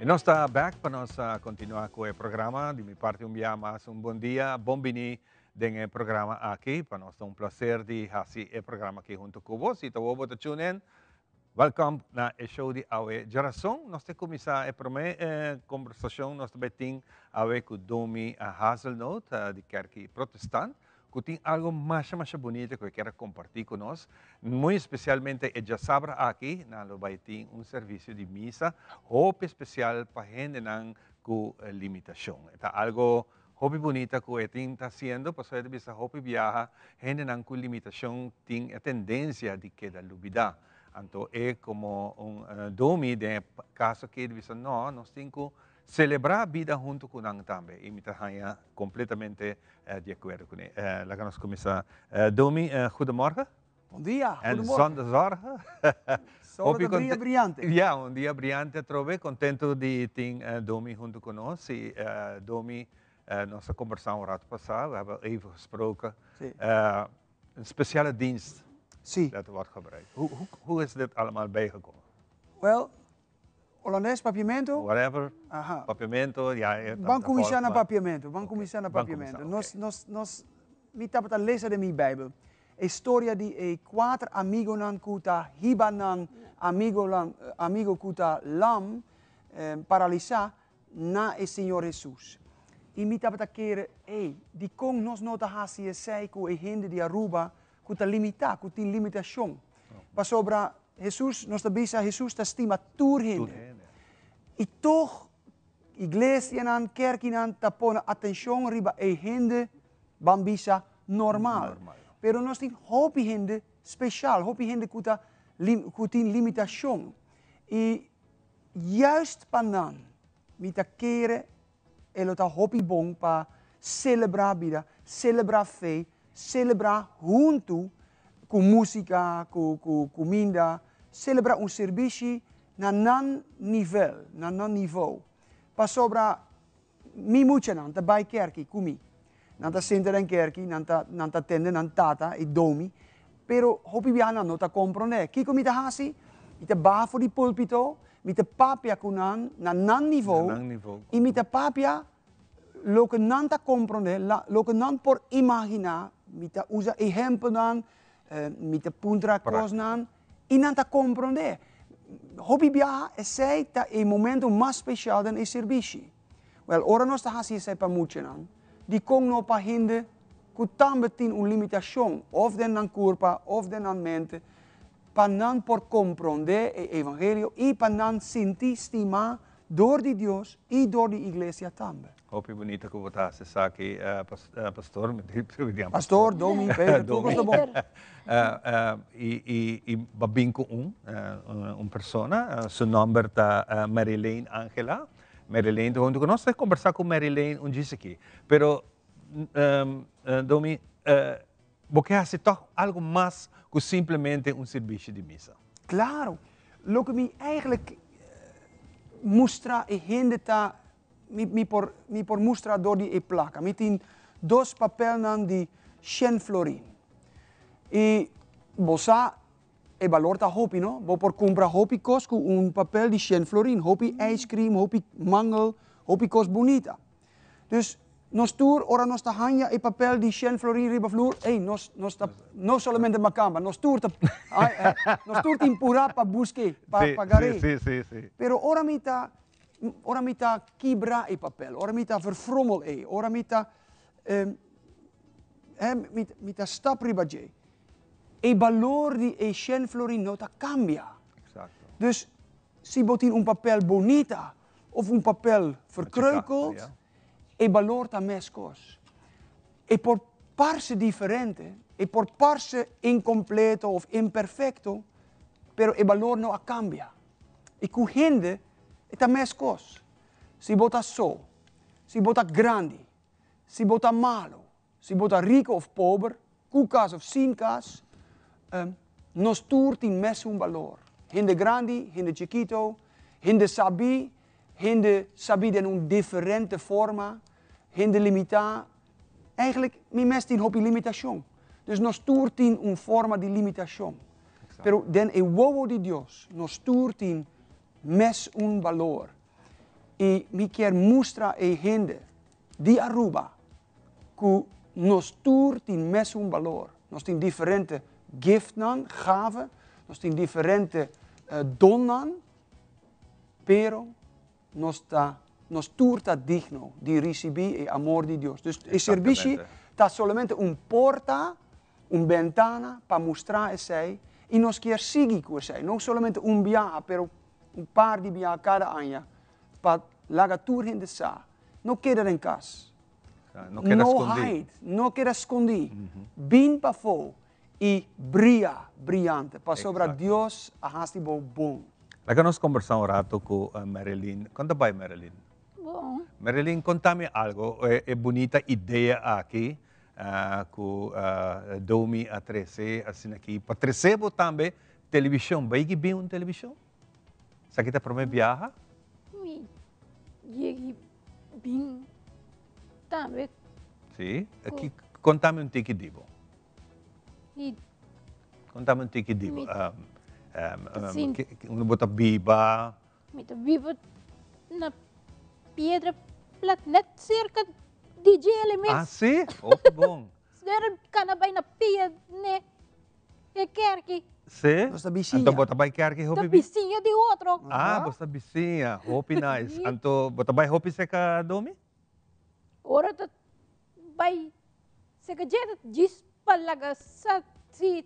E nós está back para nós continuar com o programa. De minha parte, mais bom dia, bom bini dengan programa aqui. Para nós é prazer de fazer o programa aqui junto com você. Então, vou tune in. Welkom na o show de Awe Geração. Nós temos começar a primeira conversação. Nós também temos Awe com Domi Hazelnoot, de Kerk Protestant. Que tem algo mais bonito que eu quero compartilhar com nós. Muito especialmente, já sabe aqui, nós vamos ter serviço de missa, hope especial para gente com limitação. É algo hope bonito que eu tenho está fazendo, para você ver hope viaja, gente com limitação tem a tendência de quedar lubida. Então, é como domi de caso que diz, não, nós temos que celebrar a vida junto com nós também. E me está completamente de acordo com ele. Laten we começar. Domi, goedemorgen. Bom dia. En zonder zorgen. Solo de dia brilhante. Ja, dia brilhante trove. Contento de ter Domi junto com nós. E Domi, nós conversamos rato passado, we hebben even gesproken. Sí. Een speciale dienst. Sí. Dat wordt gebruikt. Hoe is dit allemaal bijgekomen? Well, Holandês, papiamento. Whatever. Ajá. Papiamento, ja. Vamos começar na papiamento. Vamos Okay. começar na Vamos papiamento. começar, Nós me estava a ler da minha Bíblia. A história de quatro amigos nan kuta hibanan amigo kuta lam paralisar na o Senhor Jesus. E me estava a querer, de com nós não tá assim sei que a gente de Aruba kuta limitar, kuta tem limitação. Para sobra Jesus, nós tá bisa Jesus tá estima tur gente. E toch igreja nan kerk nan tá pôr atenção riba a gente bambisa normal. Pero nós tem hopi gente special, hopi gente que tem limitação. E juist panan, me tá querer ela tá hopi bom para celebrar a vida, celebrar a fé, celebrar junto com música, com comida, celebrar serviço na nan nível. Para sobra mi mucha nan ta bij kerki kumi. Nan ta senta en kerki, nan ta tende nan tata e domi, pero hopi biana no ta comprende. Kiko mi ta hasi, mi ta bafo di pulpito, mi ta papia kunan nan niveau. E mi ta papia lo que nan ta comprende, lo que nan por imaginar, mi ta usa ejemplo nan, mi ta puntra cos nan, e nan ta comprende. Hopi biaha é sei ta e momento mais especial dan e serviço. Well, ora nós ta hasi sei pa mucha nan. Die kon no pa hinde, ku tambe tin un limitação, of den nan curpa, of den nan mente, pa nan por comprender e evangelio, e pa nan sinti stima door die Dios e door die iglesia tambe. Hoop je bonito que você está aqui, pastor. Pastor, Domi, Pedro, Domi. tudo bom. E babin com persona, seu nome é Marilene Angela. Marilene, junto conosco, conversar com Marilene disse aqui. Pero, Domi, você hace toch algo mais que simplesmente serviço de missa? Claro. Lo que me eigenlijk mostra e gente tá me por mostrar door die placa. Me tem dois papel nan di 100 florin. E bosa e valor ta hopi, no? Bo por comprar hopi cos com papel de 100 florin, hopi ice cream, hopi mangel, hopi cos bonita. Dus nós tour ora nós ta hanya e papel de 100 florin riba flor, nós ta no solamente macamba, nós tour impura pa busque, pa pagare. Sim. Pero ora mi ta quebra e papel, ora mi ta verfrommel ora mi ta stap riba je. E valor di e 100 florin nota cambia. Exacto. Dus si botin papel bonita of papel verkreukeld, e valor ta mescos. E por parse differente, e por parse incompleto of imperfecto, pero e valor no cambia. E cu gente eta mescos. Si bota so, si bota grande, si bota malo, si bota rico of pobre, kukas of sinkas, nos toert in mes un valor. Hinde grandi, hinde chiquito, hinde sabi den un differente forma, hinde limita. Eigenlijk, mi mes tin hopi limitação. Dus nos toert in un forma di limitação. Pero den e wowo di Dios, nos toert in mes un valor. e me quer mostrar a gente de Aruba que nós todos temos mesmo valor. Nós temos diferentes giften, gaven, nós temos diferentes donen, pero nós todos está digno de receber o amor de Deus. Dus o serviço está somente porta, ventana para mostrar a sei e nós quer seguir com sei. Não somente viagem, pero par de viagens cada ano para lagar tudo gente sa. Não queda em casa. Não queda escondido. Não queda escondido. Bem para fora e brilhante, para sobre Deus a haste bom. Laga nós conversamos um rato com a Marilyn. Conta bem, Marilyn. Bom, Marilyn, conta-me algo. É bonita ideia aqui, com Domi a 13, assim aqui. Para 13 também, televisão. Vai que bem uma televisão? Sa kita para viajar? me llegué bien también Sim. Aqui, conta-me um tique divo. y Conta-me um tique divo. Sim. Bota biba. me vivo na piedra platnet cerca de Ah, elementos. sim? Oh, que bom. Ser canabay na piedra ne e quer que Sim? Basta bisinha. Então, bota bem quer que da hopi vizinha de outro. Ah, basta bisinha. Hopi nice. Anto, bota bem hopi se ka Domi? Ora da bay se ka jeta jis palaga sa si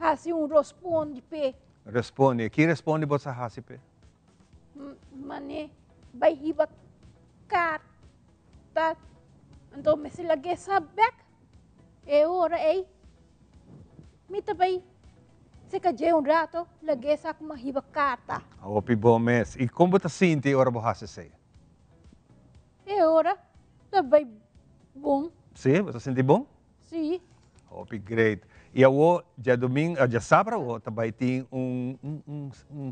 hasi responde pe Responde. Aqui responde você hasipe. mane bay hiba carta então me se lagi sa back e ora ei me também se ka je rato lagi sa kuma hiba carta Hopi bom mes. E como você sente ora você se? e ora também bom Sim, você sente bom? sim Hopi great. E eu já domingo, já sábado, também tem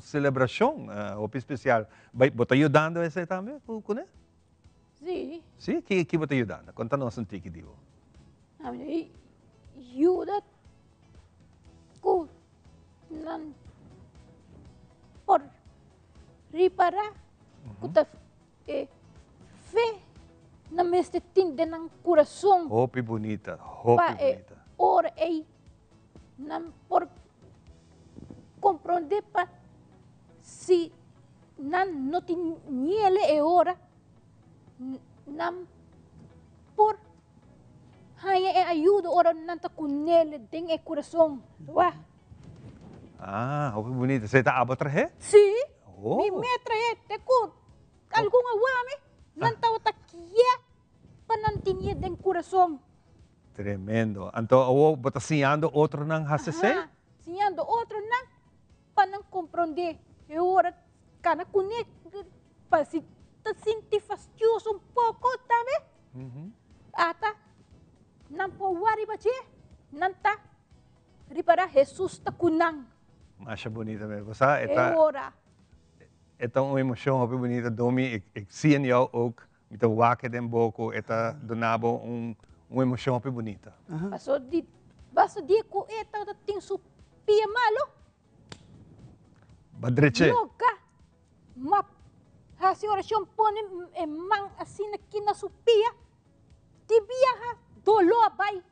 celebração, hopi especial. Vai, bota ajudando esse também, né? sim Sim, que bota ajudando? Conta-nos um tique divo. Ami yuda ku nan por ripara kuta fe na meste tinde ng coração Hopi bonita, hopi pa bonita. or ei nan por compreender pa si nan no tiniele e ora nan por haya e ayuda ora nan ta kunele ding e coração wa Ah, hopi bonita. Você está abot he? si Oh. mi metra e te ku algum awami nan ta takia pa nan tinie ding coração Tremendo. Então, eu bota sinhando outro nang hasese? Sinhando outro não para não compreender. E ora, kana kunik para se te sentir fastidioso pouco, tá vendo? Ata, não pode worry ba che? Não tá. Ripara Jesus ta kunang. Masya bonita mesmo. Você E ora, esta uma emoção hopi bonita. Domi, ik zie in jou ook, met de waken den boko, esta donabo uma emoção hopi bonita. paso di basta di ko eta da ting su pia malo. Badreche. Loka. Map. Hasi orasyon pone mang asina kinasupia. Tibia ha dolo abay.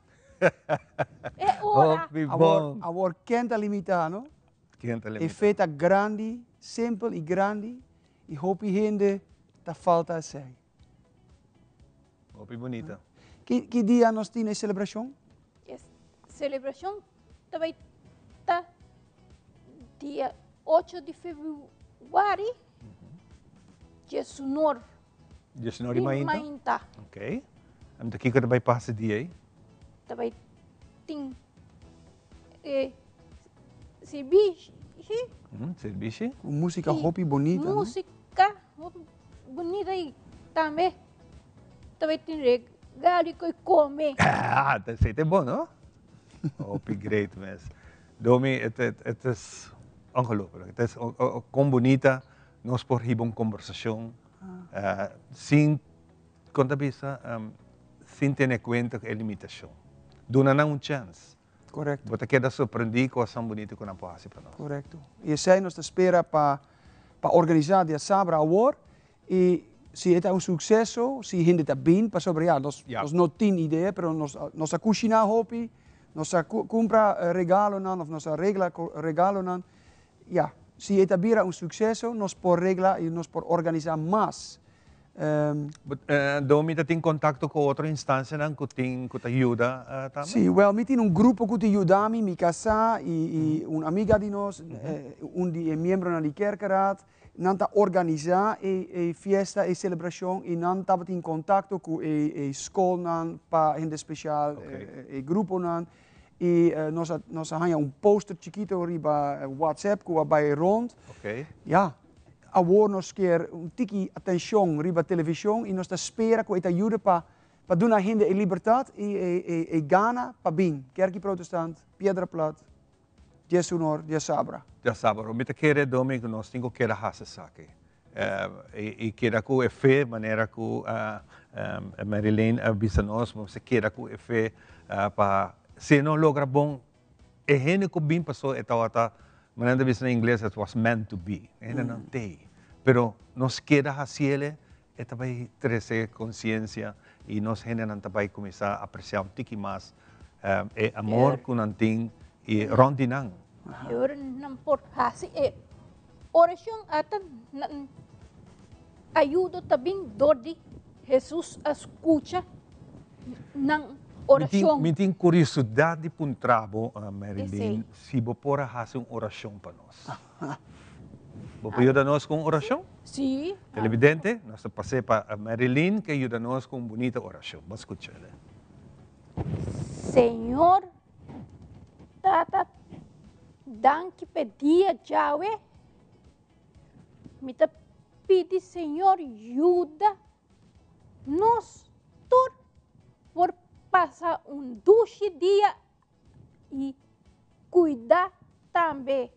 E ora. Hopi bom. Agora quenta limitado, Quinta e limita. feita grande, simples e grande, e hopi gente tá falta a sei. Hopi bonita. Que dia nós temos a celebração? Yes. Celebración também tá dia 8 de fevereiro. Jesus nor. Just no reminder. Mainta. Ok. Am daqui que vai passar dia aí. Também tem si bicho. Serviço. Com música hopi bonita. não? Música bonita e também tem regalo e comer. Ah, dat is bom, não? Hopi great mesmo. Domi, het is ongelooflijk. Het is como bonita. Nós por hier een conversação. Sem contabisa, sem ter cuenta com a limitação. Dona não chance. Correcto, Você queda surpreendido com a ação bonita que não pode para nós. correcto. E sei nós espera para para organizar de Sabra Award. Y si es un suceso, si gente está bien, para sobre ya, nos no tiene idea, pero nos cocina hopi, nos compra regalo nan, of nos regla regalo nan. Ja, si het bien un suceso, nos por regla y nos por organizar más. Domi está en contacto con otra instancia que te ayuda también. Sí, well, mi tiene un grupo que te ayuda a mí, mi casa y una amiga de nos, un miembro de la kerkeraad. Nanta organizar e fiesta e celebración y nanta bat in contacto con school nan pa gente especial grupo nan y nos hanya un poster chiquito riba WhatsApp que bij rond. Ja, awor nos keer un tiki attention riba television y nos ta spera que ayuda pa doen a gente e libertad e gana pa bin. Kerkie Protestant, Piedra Plat, Jesunor, Sabra. Já sabe, o mita querer domingo nós temos que raça saque. E queira que o fé maneira que Marilyn avisa nós, mas queira que o fé para se não logra bom, é gente que bem passou e tal ata, maneira de em inglês it was meant to be, ainda não tem. Pero nós queira raciele e também trazer consciência e nós gente não também começar a apreciar um tiki mais e amor que não tem e rondinang. Ora não por assim oração até ajuda também dori Jesus escuta não oração. Me tem curiosidade de um trabo, Marilyn, se você pode fazer uma oração para nós. Você ajuda nós com oração? Sim. Televidente, nós passamos para Marilyn que ajuda nós com uma bonita oração. Vamos escutar. Senhor, tata danke pedia Yahweh. Me te pedi, Senhor, ajuda nos por passar dulce dia e cuidar também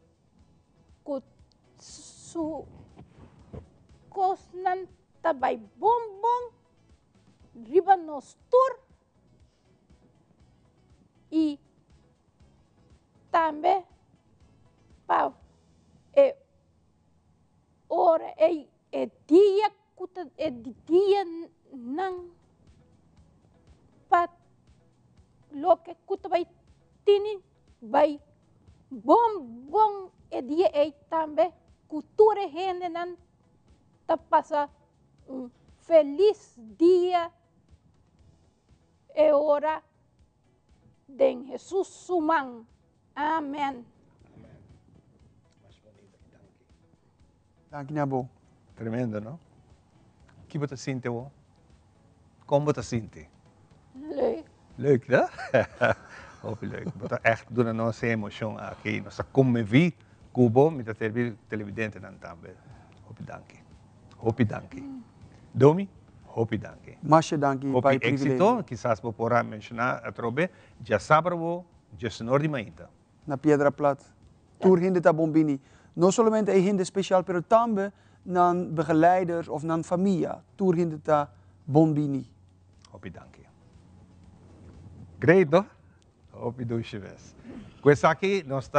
com su cosnan também bom riba nos e também para ora dia kuta dia nang pat lo que kuta vai tini vai bom dia também cultura gente nan ta passa feliz dia e ora de Jesus sumang. Amen. Dank je, Nabo. Tremendo, não? O que você sente, wo? Como você sente? Leuk. Leuk, né? Hoop leuk. Wat echt doen aan onze emotie aqui. Nós comovi Cubo met de televidente dan também. Hoop danke. Domi, hoop danke. Masha danke. Hoop éxito, quizás vou poder mencionar a trobe, já sábado, já senhor de Mainta. Na Piedra Plat. Tour hindi ta bombini. No solamente e hindi speciaal, pero tambe nan begeleiders of nan familia. Tour hindi ta bombini. Hoop danke. Great, no? Hoop je doosje. Questa aqui, nós